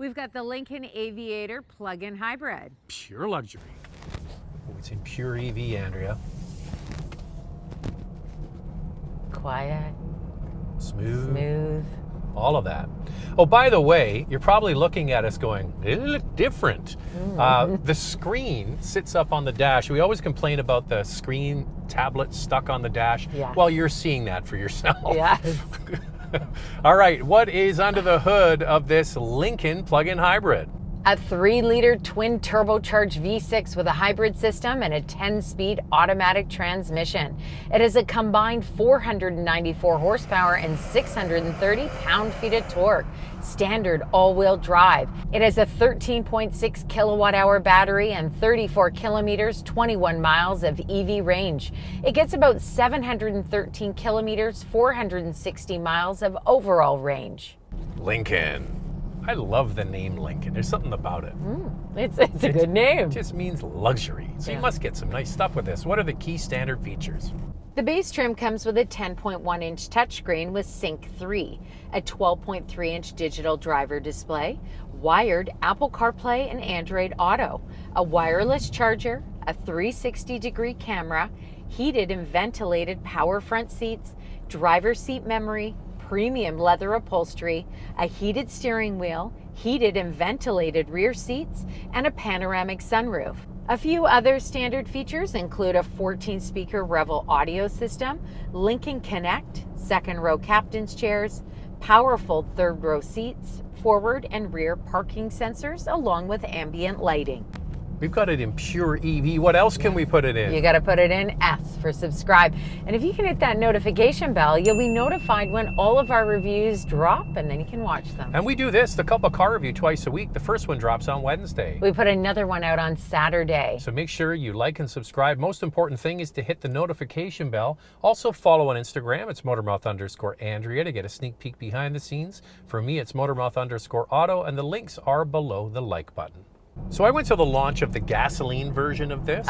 We've got the Lincoln Aviator plug-in hybrid. Pure luxury. Oh, it's in pure EV, Andrea. Quiet. Smooth. All of that. Oh, by the way, you're probably looking at us going, they look different. The screen sits up on the dash. We always complain about the screen tablet stuck on the dash. Yes. Well, you're seeing that for yourself. Yes. All right, what is under the hood of this Lincoln plug-in hybrid? A 3-liter twin turbocharged V6 with a hybrid system and a 10-speed automatic transmission. It has a combined 494 horsepower and 630 pound-feet of torque. Standard all-wheel drive. It has a 13.6 kilowatt-hour battery and 34 kilometers, 21 miles of EV range. It gets about 713 kilometers, 460 miles of overall range. Lincoln. I love the name Lincoln. There's something about it. It's a good name. It just means luxury. So you must get some nice stuff with this. What are the key standard features? The base trim comes with a 10.1-inch touchscreen with Sync 3, a 12.3-inch digital driver display, wired Apple CarPlay and Android Auto, a wireless charger, a 360-degree camera, heated and ventilated power front seats, driver's seat memory, premium leather upholstery, a heated steering wheel, heated and ventilated rear seats, and a panoramic sunroof. A few other standard features include a 14-speaker Revel audio system, Lincoln Connect, second-row captain's chairs, powerful third-row seats, forward and rear parking sensors, along with ambient lighting. We've got it in pure EV. What else can we put it in? You got to put it in S for subscribe. And if you can hit that notification bell, you'll be notified when all of our reviews drop, and then you can watch them. And we do this, the Couple Car Review, twice a week. The first one drops on Wednesday. We put another one out on Saturday. So make sure you like and subscribe. Most important thing is to hit the notification bell. Also follow on Instagram. It's Motormouth_Andrea to get a sneak peek behind the scenes. For me, it's Motormouth_Auto, and the links are below the like button. So I went to the launch of the gasoline version of this,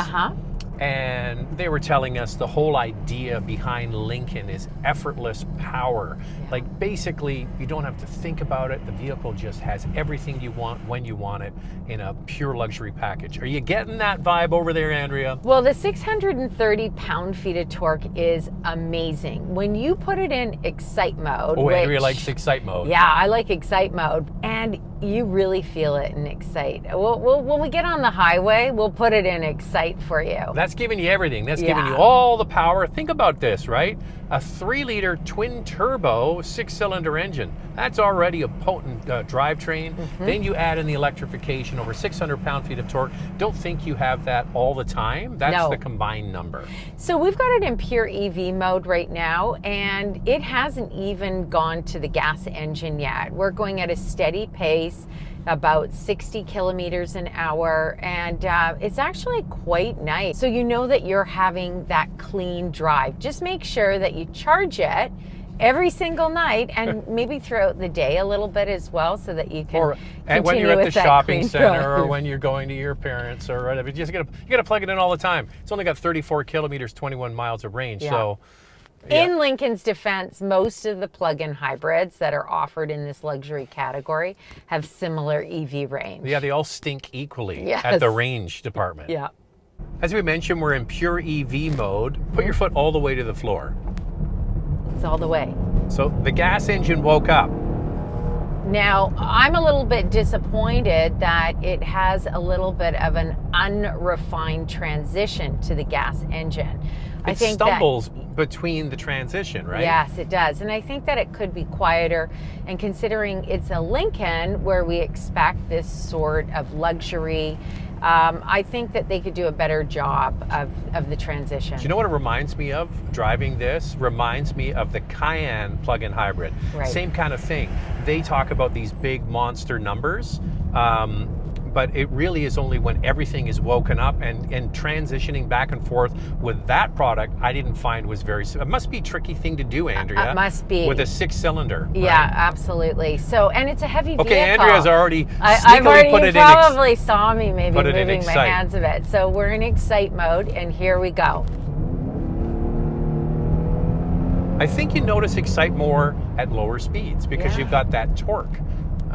and they were telling us the whole idea behind Lincoln is effortless power. Like basically, you don't have to think about it. The vehicle just has everything you want when you want it in a pure luxury package. Are you getting that vibe over there, Andrea? Well, the 630 pound-feet of torque is amazing. When you put it in Excite mode. Oh, Andrea likes Excite mode. Yeah, I like Excite mode. And you really feel it in Excite. When we get on the highway, we'll put it in Excite for you. That's giving you everything. That's giving you all the power. Think about this, right? A 3-liter twin turbo 6-cylinder engine. That's already a potent drivetrain. Then you add in the electrification, over 600 pound-feet of torque. Don't think you have that all the time. That's the combined number. So we've got it in pure EV mode right now, and it hasn't even gone to the gas engine yet. We're going at a steady pace, about 60 kilometers an hour, and it's actually quite nice. So you know that you're having that clean drive. Just make sure that you charge it every single night, and maybe throughout the day a little bit as well, so that you can and when you're at the shopping center or when you're going to your parents or whatever, you gotta plug it in all the time. It's only got 34 kilometers, 21 miles of range. So in Lincoln's defense, most of the plug-in hybrids that are offered in this luxury category have similar EV range. Yeah, they all stink equally at the range department. Yeah. As we mentioned, we're in pure EV mode. Put your foot all the way to the floor. It's all the way. So the gas engine woke up. Now, I'm a little bit disappointed that it has a little bit of an unrefined transition to the gas engine. It stumbles between the transition, right? Yes, it does. And I think that it could be quieter. And considering it's a Lincoln where we expect this sort of luxury, I think that they could do a better job of the transition. Do you know what it reminds me of? Driving this reminds me of the Cayenne plug-in hybrid. Right. Same kind of thing. They talk about these big monster numbers, but it really is only when everything is woken up, and transitioning back and forth with that product, I didn't find was very, it must be a tricky thing to do, Andrea. It must be. With a 6-cylinder. Yeah, right? Absolutely. So, and it's a heavy vehicle. Okay, Andrea's already I've already, put it you probably saw me maybe moving my Excite. hands a bit. So we're in Excite mode, and here we go. I think you notice Excite more at lower speeds because you've got that torque.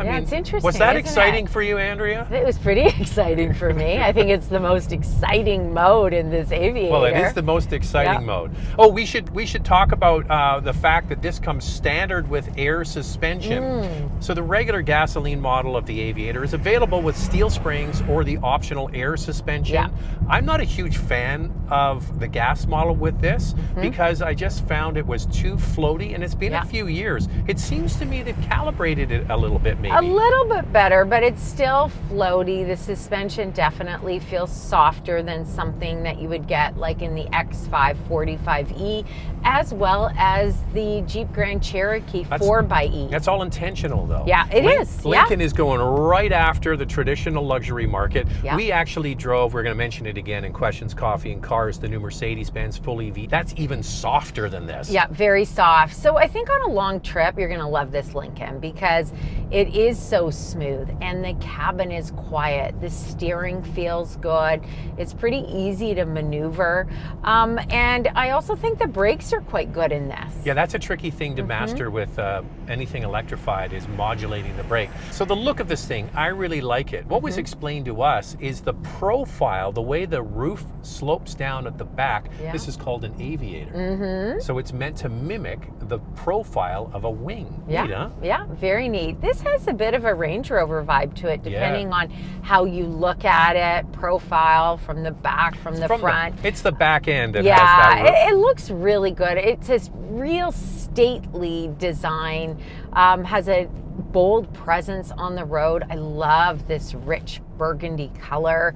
mean, it's interesting. Was that isn't exciting it? for you, Andrea? It was pretty exciting for me. I think it's the most exciting mode in this Aviator. Well, it is the most exciting mode. Oh, we should talk about the fact that this comes standard with air suspension. So the regular gasoline model of the Aviator is available with steel springs or the optional air suspension. Yeah. I'm not a huge fan of the gas model with this because I just found it was too floaty, and it's been a few years. It seems to me they've calibrated it a little bit, maybe. A little bit better, but it's still floaty. The suspension definitely feels softer than something that you would get like in the X5 45E, as well as the Jeep Grand Cherokee 4xE. That's all intentional, though. Yeah, it is. Lincoln is going right after the traditional luxury market. Yeah. We actually drove, we're going to mention it again in Questions, Coffee, and Cars, the new Mercedes-Benz full EV. That's even softer than this. Yeah, very soft. So I think on a long trip, you're going to love this Lincoln because it is so smooth and the cabin is quiet. The steering feels good. It's pretty easy to maneuver. And I also think the brakes are quite good in this. Yeah, that's a tricky thing to master with anything electrified, is modulating the brake. So the look of this thing, I really like it. What was explained to us is the profile, the way the roof slopes down at the back. Yeah. This is called an Aviator. So it's meant to mimic the profile of a wing. Yeah, Neat, huh? yeah, very neat. This has a bit of a Range Rover vibe to it, depending on how you look at it, profile from the back, from the front. It's the back end that has that roof. It looks really good. It's a real stately design, has a bold presence on the road. I love this rich burgundy color.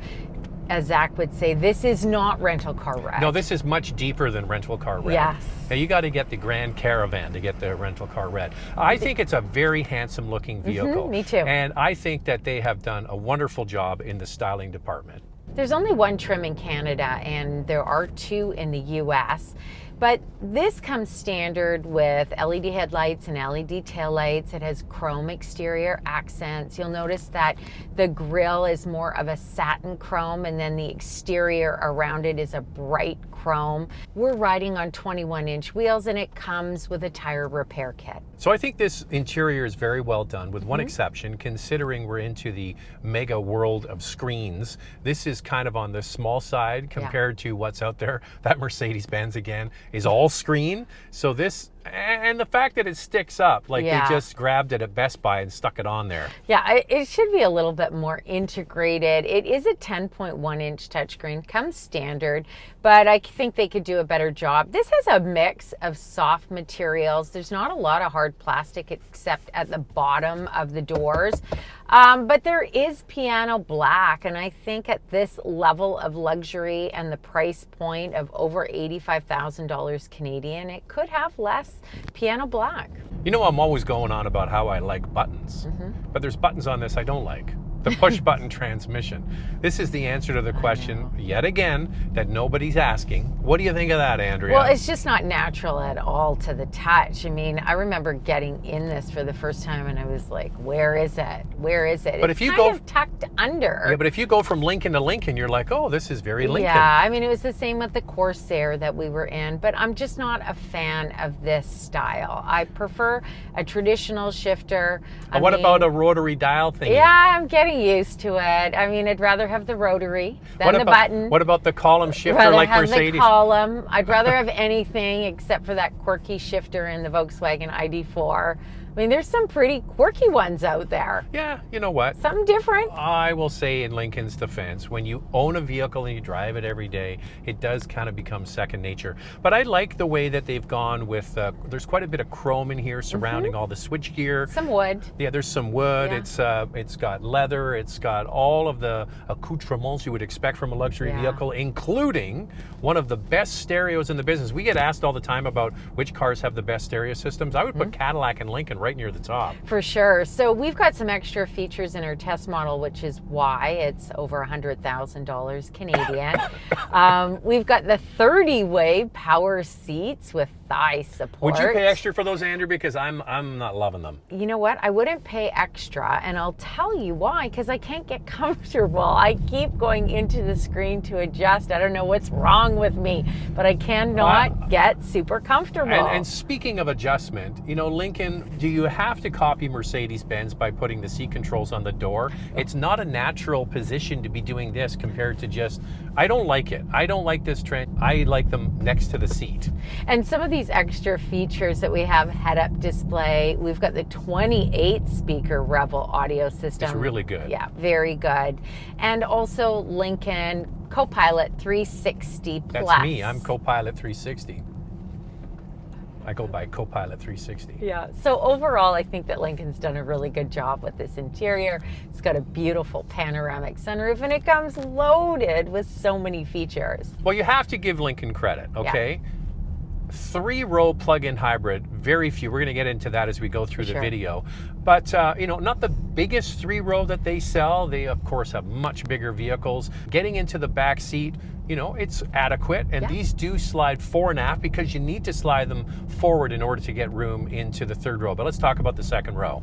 As Zach would say, this is not rental car red. No, this is much deeper than rental car red. Yes. Now you got to get the Grand Caravan to get the rental car red. I think it's a very handsome looking vehicle. Me too. And I think that they have done a wonderful job in the styling department. There's only one trim in Canada and there are two in the US. But this comes standard with LED headlights and LED taillights. It has chrome exterior accents. You'll notice that the grille is more of a satin chrome, and then the exterior around it is a bright chrome. We're riding on 21-inch wheels, and it comes with a tire repair kit. So I think this interior is very well done, with one exception, considering we're into the mega world of screens. This is kind of on the small side compared to what's out there. That Mercedes-Benz, again, is all screen. So this, and the fact that it sticks up, like they just grabbed it at Best Buy and stuck it on there. Yeah, it should be a little bit more integrated. It is a 10.1-inch touchscreen, comes standard, but I think they could do a better job. This has a mix of soft materials. There's not a lot of hard plastic except at the bottom of the doors. But there is piano black, and I think at this level of luxury and the price point of over $85,000 Canadian, it could have less piano black. You know, I'm always going on about how I like buttons, but there's buttons on this I don't like. The push button transmission. This is the answer to the question, yet again, that nobody's asking. What do you think of that, Andrea? Well, it's just not natural at all to the touch. I mean, I remember getting in this for the first time and I was like, where is it? Where is it? But it's if you kind go of tucked under. Yeah, but if you go from Lincoln to Lincoln, you're like, oh, this is very Lincoln. Yeah, I mean, it was the same with the Corsair that we were in, but I'm just not a fan of this style. I prefer a traditional shifter. What about a rotary dial thing? Yeah, I'm getting used to it. I mean, I'd rather have the rotary than the button. What about the column shifter rather like have Mercedes? The column. I'd rather have anything except for that quirky shifter in the Volkswagen ID4. I mean, there's some pretty quirky ones out there. Yeah, you know what? Something different. I will say in Lincoln's defense, when you own a vehicle and you drive it every day, it does kind of become second nature. But I like the way that they've gone with, there's quite a bit of chrome in here surrounding all the switchgear. Some wood. Yeah, there's some wood. Yeah. It's got leather. It's got all of the accoutrements you would expect from a luxury vehicle, including one of the best stereos in the business. We get asked all the time about which cars have the best stereo systems. I would put Cadillac and Lincoln right near the top. For sure. So we've got some extra features in our test model, which is why it's over $100,000 Canadian. We've got the 30-way power seats with thigh support. Would you pay extra for those, Andrew? Because I'm not loving them. You know what? I wouldn't pay extra, and I'll tell you why, because I can't get comfortable. I keep going into the screen to adjust. I don't know what's wrong with me, but I cannot get super comfortable. And speaking of adjustment, you know, Lincoln, do you have to copy Mercedes-Benz by putting the seat controls on the door? It's not a natural position to be doing this compared to just, I don't like it. I don't like this trend. I like them next to the seat. And some of these extra features that we have, head-up display, we've got the 28 speaker Revel audio system. It's really good. Yeah, very good. And also Lincoln Copilot 360 Plus. That's me. I'm Copilot 360. I go by Copilot 360. Yeah, so overall, I think that Lincoln's done a really good job with this interior. It's got a beautiful panoramic sunroof, and it comes loaded with so many features. Well, you have to give Lincoln credit, okay? Yeah. 3-row plug-in hybrid, very few. We're going to get into that as we go through the video. But, you know, not the biggest 3-row that they sell. They, of course, have much bigger vehicles. Getting into the back seat, you know, it's adequate. And these do slide fore and aft because you need to slide them forward in order to get room into the 3rd row. But let's talk about the 2nd row.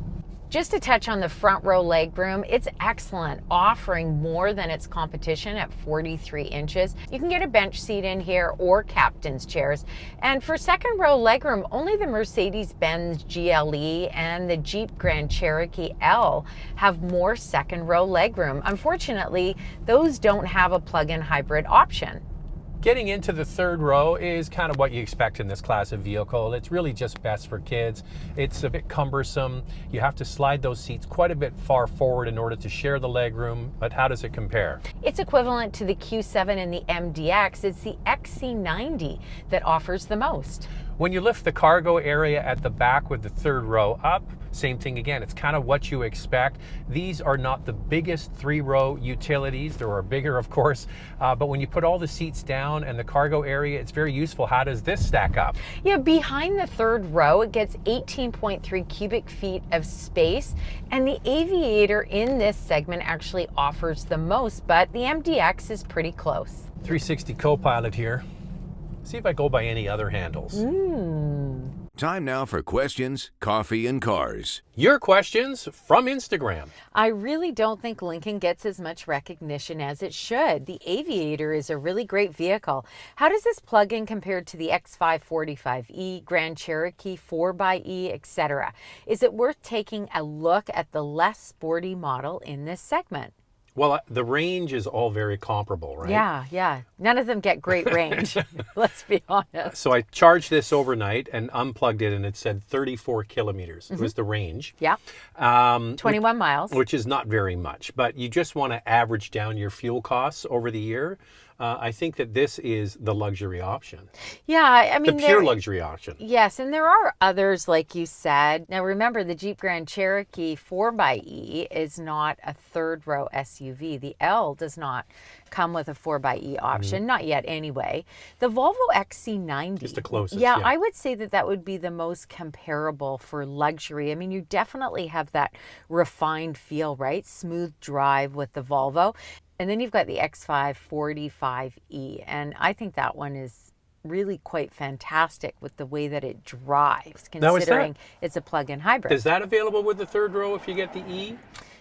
Just to touch on the front row legroom, it's excellent, offering more than its competition at 43 inches. You can get a bench seat in here or captain's chairs. And for 2nd row legroom, only the Mercedes-Benz GLE and the Jeep Grand Cherokee L have more 2nd row legroom. Unfortunately, those don't have a plug-in hybrid option. Getting into the 3rd row is kind of what you expect in this class of vehicle. It's really just best for kids. It's a bit cumbersome. You have to slide those seats quite a bit far forward in order to share the legroom, but how does it compare? It's equivalent to the Q7 and the MDX. It's the XC90 that offers the most. When you lift the cargo area at the back with the 3rd row up, same thing again. It's kind of what you expect. These are not the biggest 3-row utilities. There are bigger, of course, but when you put all the seats down and the cargo area, it's very useful. How does this stack up? Yeah, behind the 3rd row, it gets 18.3 cubic feet of space, and the Aviator in this segment actually offers the most, but the MDX is pretty close. 360 Copilot here. See if I go by any other handles. Time now for questions, coffee, and cars. Your questions from Instagram. I really don't think Lincoln gets as much recognition as it should. The Aviator is a really great vehicle. How does this plug in compared to the X5 45E, Grand Cherokee 4xE, etc.? Is it worth taking a look at the less sporty model in this segment? Well, the range is all very comparable, right? Yeah. None of them get great range. Let's be honest. So I charged this overnight and unplugged it, and it said 34 kilometers. It was the range. Yeah. 21 miles. Which is not very much, but you just want to average down your fuel costs over the year. I think that this is the luxury option. Yeah, I mean, the pure luxury option. Yes, and there are others, like you said. Now, remember, the Jeep Grand Cherokee 4xE is not a 3rd row SUV. The L does not come with a 4xE option, not yet anyway. The Volvo XC90 is the closest. Yeah, I would say that that would be the most comparable for luxury. I mean, you definitely have that refined feel, right? Smooth drive with the Volvo. And then you've got the X5 45E, and I think that one is really quite fantastic with the way that it drives, considering it's a plug-in hybrid. Is that available with the 3rd row if you get the E?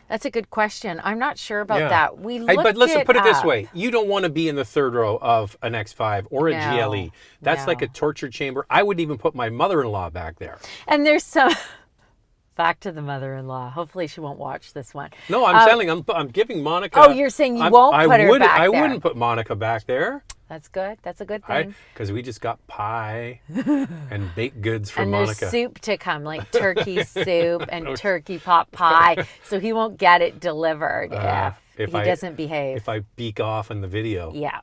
That's a good question. I'm not sure about that. We looked but listen, put it this up. way. You don't want to be in the 3rd row of an X5 or a GLE. That's like a torture chamber. I wouldn't even put my mother-in-law back there. And there's some... Back to the mother-in-law. Hopefully she won't watch this one. No, I'm telling. I'm giving Monica. Oh, you're saying you won't put her back there. I wouldn't put Monica back there. That's good. That's a good thing. Because we just got pie and baked goods from Monica. And there's soup to come, like turkey soup and turkey pot pie. So he won't get it delivered if he doesn't behave. If I beak off in the video. Yeah.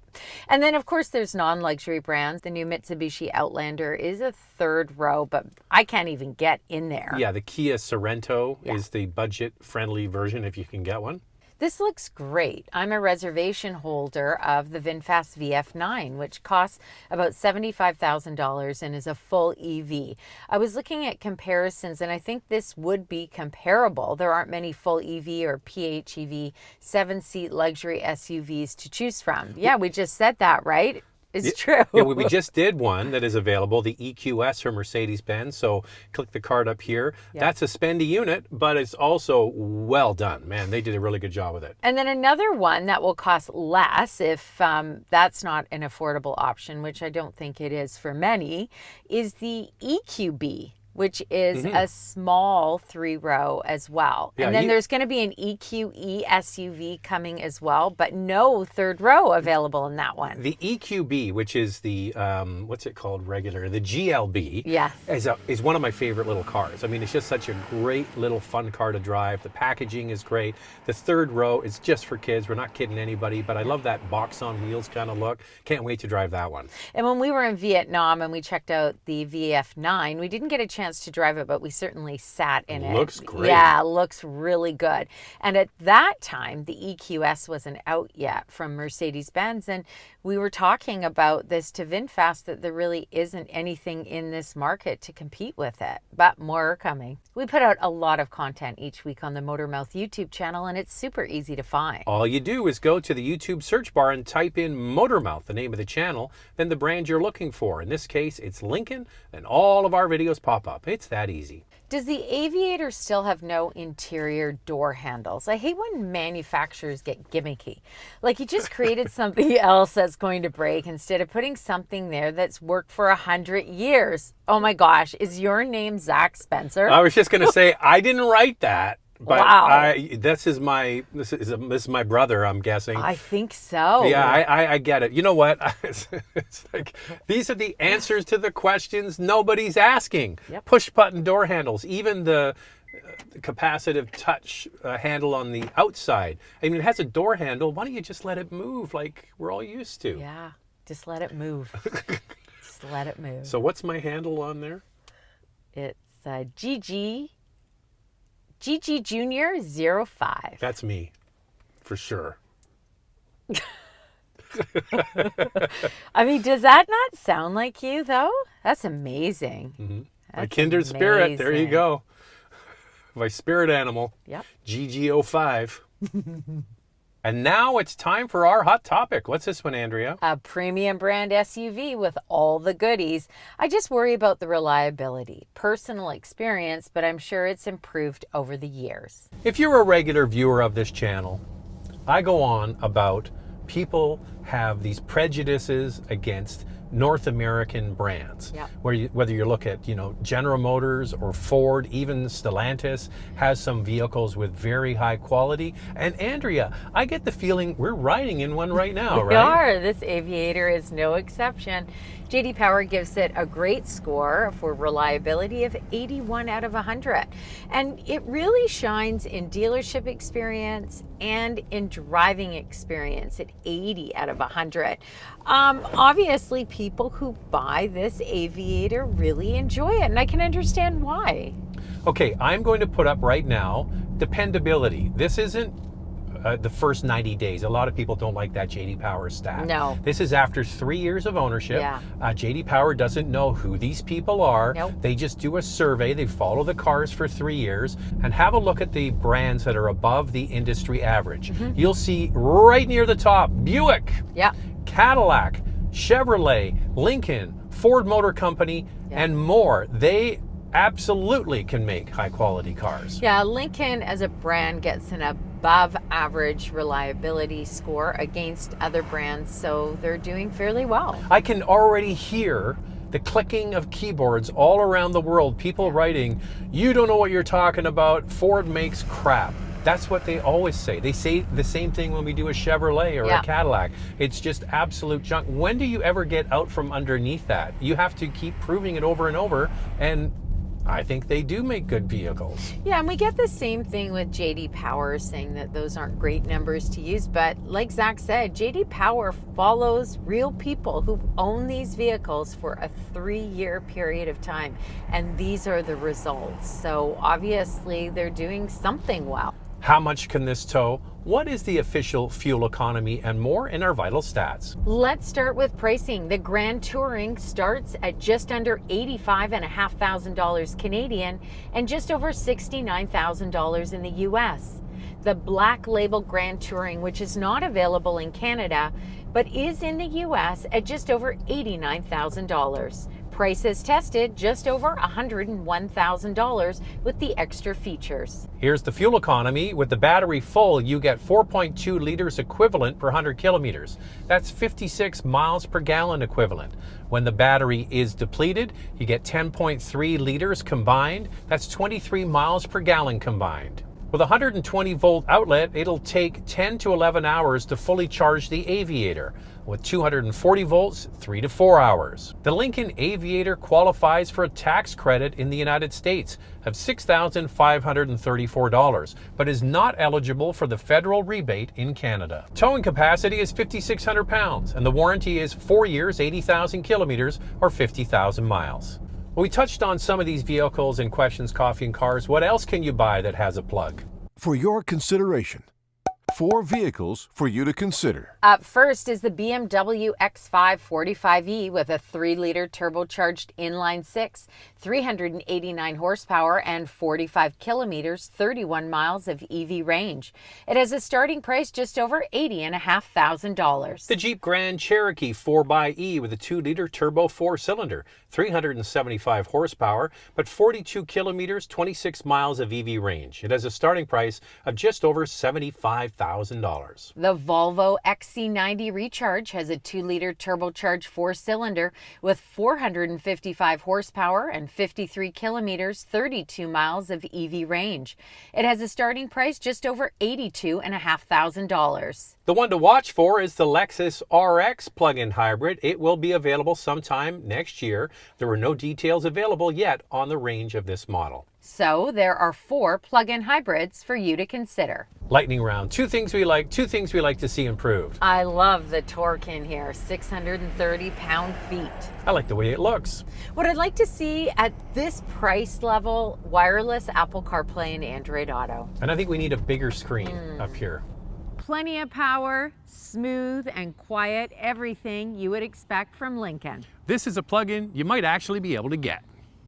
And then, of course, there's non-luxury brands. The new Mitsubishi Outlander is a 3rd row, but I can't even get in there. Yeah, the Kia Sorento is the budget-friendly version if you can get one. This looks great. I'm a reservation holder of the VinFast VF9, which costs about $75,000 and is a full EV. I was looking at comparisons, and I think this would be comparable. There aren't many full EV or PHEV 7-seat luxury SUVs to choose from. Yeah, we just said that, right? is true. Yeah, we just did one that is available, the EQS from Mercedes-Benz. So click the card up here. Yeah. That's a spendy unit, but it's also well done. Man, they did a really good job with it. And then another one that will cost less if that's not an affordable option, which I don't think it is for many, is the EQB, which is a small 3-row as well. Yeah, and then there's going to be an EQE SUV coming as well, but no 3rd row available in that one. The EQB, which is the, what's it called regular? The GLB, Yes. is one of my favorite little cars. I mean, it's just such a great little fun car to drive. The packaging is great. The 3rd row is just for kids. We're not kidding anybody, but I love that box on wheels kind of look. Can't wait to drive that one. And when we were in Vietnam and we checked out the VF9, we didn't get a chance to drive it, but we certainly sat in it. Looks great. Yeah, looks really good. And at that time, the EQS wasn't out yet from Mercedes-Benz. And we were talking about this to VinFast, that there really isn't anything in this market to compete with it, but more are coming. We put out a lot of content each week on the Motormouth YouTube channel, and it's super easy to find. All you do is go to the YouTube search bar and type in Motormouth, the name of the channel, then the brand you're looking for. In this case, it's Lincoln, and all of our videos pop up. It's that easy. Does the Aviator still have no interior door handles? I hate when manufacturers get gimmicky. Like, you just created something else that's going to break instead of putting something there that's worked for 100 years. Oh my gosh, is your name Zach Spencer? I was just going to say, I didn't write that. But wow. This is my brother, I'm guessing. I think so. Yeah, I get it. You know what? It's like, these are the answers to the questions nobody's asking. Yep. Push button door handles, even the capacitive touch handle on the outside. I mean, it has a door handle. Why don't you just let it move like we're all used to? Yeah, just let it move. Just let it move. So what's my handle on there? It's GG Junior 05. That's me, for sure. I mean, does that not sound like you, though? That's amazing. Mm-hmm. That's My kindred spirit. There you go. My spirit animal. Yep. GG05. And now it's time for our hot topic. What's this one, Andrea? A premium brand SUV with all the goodies. I just worry about the reliability, personal experience, but I'm sure it's improved over the years. If you're a regular viewer of this channel, I go on about people have these prejudices against North American brands. Yep. Whether you look at, General Motors or Ford, even Stellantis has some vehicles with very high quality. And Andrea, I get the feeling we're riding in one right now, right? We are. This Aviator is no exception. J.D. Power gives it a great score for reliability of 81 out of 100. And it really shines in dealership experience and in driving experience at 80 out of 100. Obviously, people who buy this Aviator really enjoy it, and I can understand why. Okay, I'm going to put up right now dependability. This isn't the first 90 days. A lot of people don't like that J.D. Power stat. No. This is after 3 years of ownership. Yeah. J.D. Power doesn't know who these people are. Nope. They just do a survey. They follow the cars for 3 years and have a look at the brands that are above the industry average. Mm-hmm. You'll see right near the top, Buick, Yeah. Cadillac, Chevrolet, Lincoln, Ford Motor Company, and more. They absolutely can make high quality cars. Yeah, Lincoln as a brand gets an above average reliability score against other brands, so they're doing fairly well. I can already hear the clicking of keyboards all around the world, people writing, "You don't know what you're talking about, Ford makes crap." That's what they always say. They say the same thing when we do a Chevrolet or a Cadillac. It's just absolute junk. When do you ever get out from underneath that? You have to keep proving it over and over, and I think they do make good vehicles. Yeah, and we get the same thing with J.D. Power saying that those aren't great numbers to use, but like Zach said, J.D. Power follows real people who own these vehicles for a 3-year period of time, and these are the results. So obviously they're doing something well. How much can this tow? What is the official fuel economy, and more in our vital stats? Let's start with pricing. The Grand Touring starts at just under $85,500 Canadian and just over $69,000 in the US. The Black Label Grand Touring, which is not available in Canada, but is in the US at just over $89,000. Prices tested just over $101,000 with the extra features. Here's the fuel economy. With the battery full, you get 4.2 liters equivalent per 100 kilometers. That's 56 miles per gallon equivalent. When the battery is depleted, you get 10.3 liters combined. That's 23 miles per gallon combined. With a 120 volt outlet, it'll take 10 to 11 hours to fully charge the Aviator. With 240 volts, 3 to 4 hours. The Lincoln Aviator qualifies for a tax credit in the United States of $6,534, but is not eligible for the federal rebate in Canada. Towing capacity is 5,600 pounds, and the warranty is 4 years, 80,000 kilometers, or 50,000 miles. We touched on some of these vehicles in Questions, Coffee, and Cars. What else can you buy that has a plug? For your consideration, 4 vehicles for you to consider. Up first is the BMW X5 45e with a 3-liter turbocharged inline-6, 389 horsepower, and 45 kilometers, 31 miles of EV range. It has a starting price just over $80,500. The Jeep Grand Cherokee 4xE with a 2-liter turbo 4-cylinder, 375 horsepower, but 42 kilometers, 26 miles of EV range. It has a starting price of just over $75,000. The Volvo XC90 Recharge has a 2-liter turbocharged 4-cylinder with 455 horsepower and 53 kilometers, 32 miles of EV range. It has a starting price just over $82,500. The one to watch for is the Lexus RX plug-in hybrid. It will be available sometime next year. There are no details available yet on the range of this model. So there are 4 plug-in hybrids for you to consider. Lightning round. 2 things we like to see improved. I love the torque in here, 630 pound-feet. I like the way it looks. What I'd like to see at this price level, wireless Apple CarPlay and Android Auto. And I think we need a bigger screen up here. Plenty of power, smooth and quiet, everything you would expect from Lincoln. This is a plug-in you might actually be able to get.